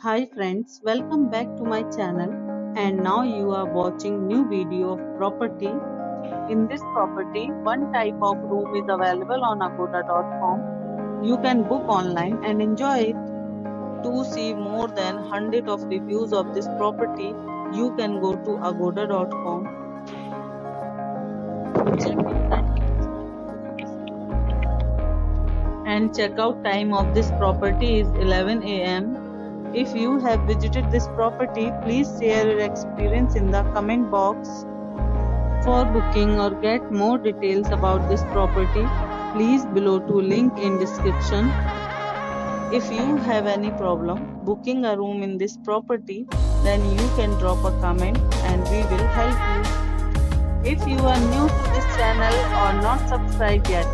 Hi friends, welcome back to my channel and now you are watching new video of property. In this property, one type of room is available on agoda.com. You can book online and enjoy it. To see more than 100 of reviews of this property, you can go to agoda.com. And checkout time of this property is 11 a.m. If you have visited this property, please share your experience in the comment box. For booking or get more details about this property, please below to link in description. If you have any problem booking a room in this property, then you can drop a comment and we will help you. If you are new to this channel or not subscribed yet,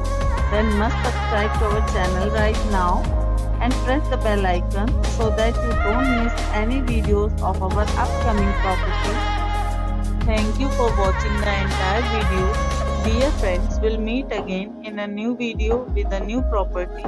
then must subscribe to our channel right now and press the bell icon so that you don't miss any videos of our upcoming property. Thank you for watching the entire video. Dear friends, we'll meet again in a new video with a new property.